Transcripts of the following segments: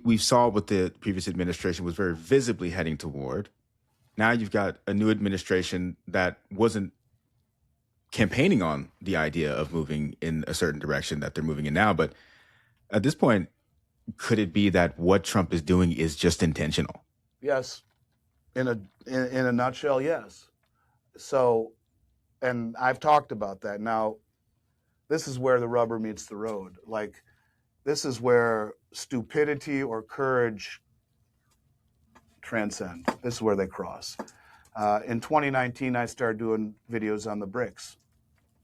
we saw what the previous administration was very visibly heading toward. Now you've got a new administration that wasn't campaigning on the idea of moving in a certain direction that they're moving in now. But at this point, could it be that what Trump is doing is just intentional? Yes. In a nutshell, yes. So, and I've talked about that. Now, this is where the rubber meets the road. Like, this is where stupidity or courage transcend. This is where they cross. In 2019, I started doing videos on the BRICS.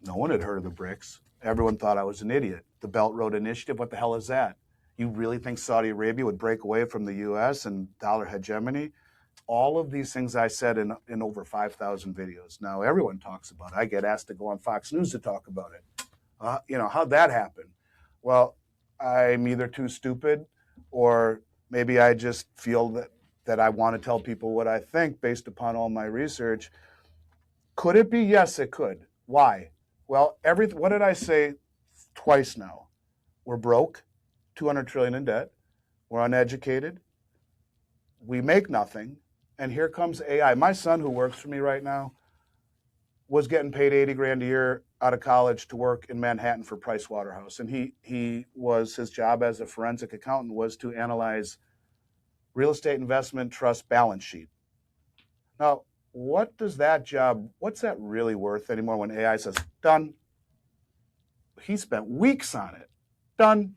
No one had heard of the BRICS. Everyone thought I was an idiot. The Belt Road Initiative, what the hell is that? You really think Saudi Arabia would break away from the U.S. and dollar hegemony? All of these things I said in over 5,000 videos. Now everyone talks about it. I get asked to go on Fox News to talk about it. How'd that happen? Well, I'm either too stupid or maybe I just feel that I want to tell people what I think based upon all my research. Could it be? Yes, it could. Why? Well, what did I say twice now? We're broke, 200 trillion in debt. We're uneducated. We make nothing. And here comes AI. My son, who works for me right now, was getting paid 80 grand a year out of college to work in Manhattan for Price Waterhouse. And his job as a forensic accountant was to analyze real estate investment trust balance sheet. Now, what's that really worth anymore when AI says, done? He spent weeks on it. Done.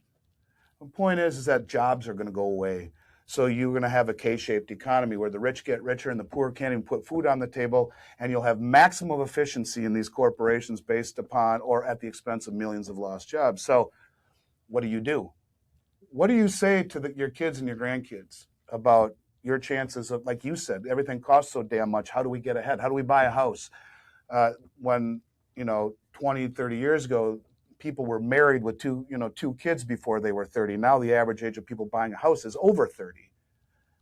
The point is that jobs are going to go away. So you're going to have a K-shaped economy where the rich get richer and the poor can't even put food on the table, and you'll have maximum efficiency in these corporations based upon or at the expense of millions of lost jobs. So what do you do? What do you say to your kids and your grandkids about your chances of, like you said, everything costs so damn much. How do we get ahead? How do we buy a house? When, 20, 30 years ago, people were married with two kids before they were 30. Now the average age of people buying a house is over 30,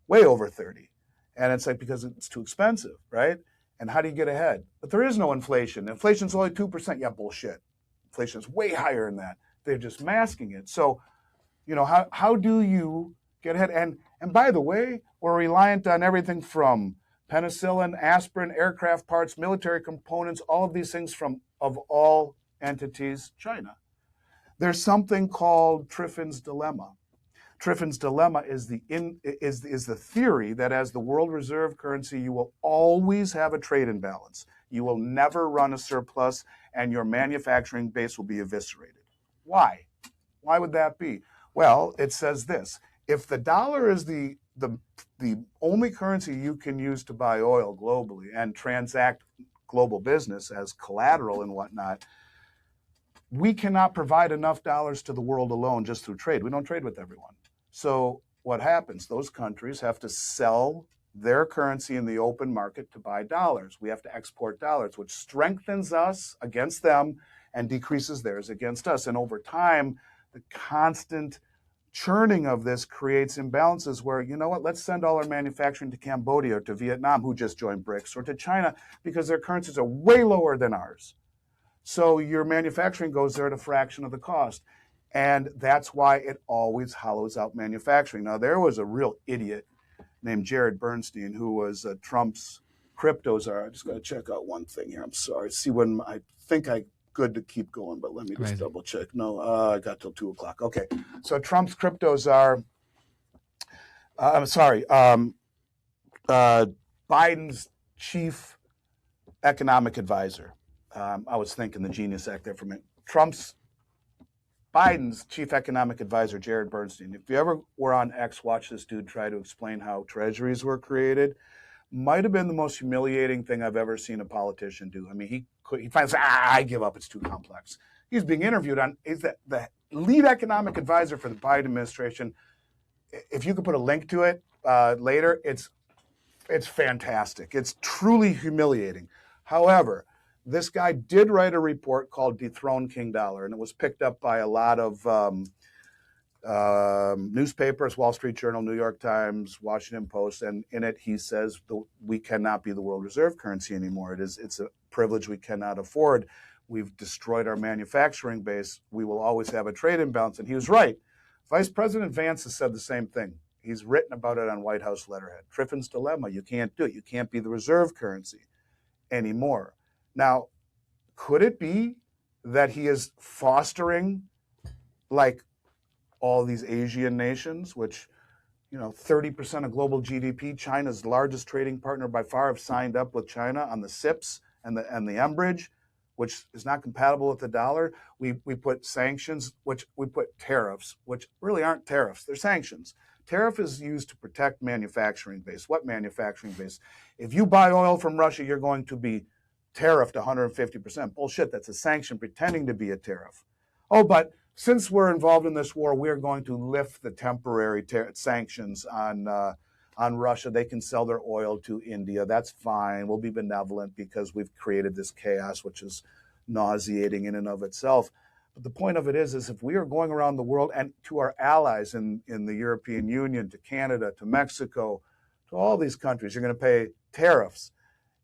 way over 30. And it's like, because it's too expensive, right? And how do you get ahead? But there is no inflation. Inflation's only 2%. Yeah, bullshit. Inflation is way higher than that. They're just masking it. So, how do you get ahead? And by the way, we're reliant on everything from penicillin, aspirin, aircraft parts, military components, all of these things of all entities, China. There's something called Triffin's dilemma. Triffin's dilemma is the theory that as the world reserve currency, you will always have a trade imbalance. You will never run a surplus, and your manufacturing base will be eviscerated. Why? Why would that be? Well, it says this: if the dollar is the only currency you can use to buy oil globally and transact global business as collateral and whatnot, we cannot provide enough dollars to the world alone just through trade. We don't trade with everyone. So what happens? Those countries have to sell their currency in the open market to buy dollars. We have to export dollars, which strengthens us against them and decreases theirs against us. And over time, the constant churning of this creates imbalances where, let's send all our manufacturing to Cambodia or to Vietnam, who just joined BRICS, or to China, because their currencies are way lower than ours. So your manufacturing goes there at a fraction of the cost. And that's why it always hollows out manufacturing. Now, there was a real idiot named Jared Bernstein, who was Trump's crypto czar. I just got to check out one thing here. I'm sorry. See when I think I good to keep going, but let me just double check. No, I got till 2:00. Okay. So Trump's crypto czar, Biden's chief economic advisor. I was thinking the Genius Act there for a minute. Biden's chief economic advisor, Jared Bernstein. If you ever were on X, watch this dude try to explain how treasuries were created. Might have been the most humiliating thing I've ever seen a politician do. I mean, he finally said, I give up, it's too complex. He's being interviewed on, is that the lead economic advisor for the Biden administration. If you could put a link to it later, it's fantastic. It's truly humiliating. However, this guy did write a report called Dethrone King Dollar, and it was picked up by a lot of newspapers, Wall Street Journal, New York Times, Washington Post, and in it he says we cannot be the world reserve currency anymore. It's a privilege we cannot afford. We've destroyed our manufacturing base. We will always have a trade imbalance. And he was right. Vice President Vance has said the same thing. He's written about it on White House letterhead. Triffin's dilemma. You can't do it. You can't be the reserve currency anymore. Now, could it be that he is fostering, like, all these Asian nations, which, 30% of global GDP, China's largest trading partner by far, have signed up with China on the SIPs and the M-Bridge, which is not compatible with the dollar. We put sanctions, which we put tariffs, which really aren't tariffs. They're sanctions. Tariff is used to protect manufacturing base. What manufacturing base? If you buy oil from Russia, you're going to be tariffed 150%. Bullshit, that's a sanction pretending to be a tariff. Oh, but since we're involved in this war, we're going to lift the temporary sanctions on Russia. They can sell their oil to India. That's fine. We'll be benevolent because we've created this chaos, which is nauseating in and of itself. But the point of it is if we are going around the world and to our allies in the European Union, to Canada, to Mexico, to all these countries, you're going to pay tariffs.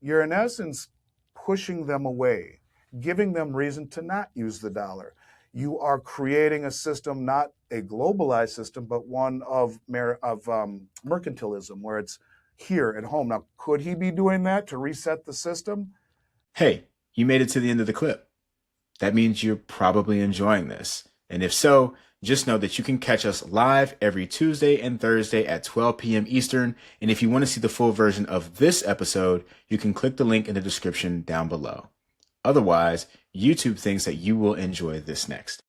You're in essence pushing them away, giving them reason to not use the dollar. You are creating a system, not a globalized system, but one of mercantilism, where it's here at home. Now, could he be doing that to reset the system? Hey, you made it to the end of the clip. That means you're probably enjoying this. And if so, just know that you can catch us live every Tuesday and Thursday at 12 p.m. Eastern. And if you want to see the full version of this episode, you can click the link in the description down below. Otherwise, YouTube thinks that you will enjoy this next.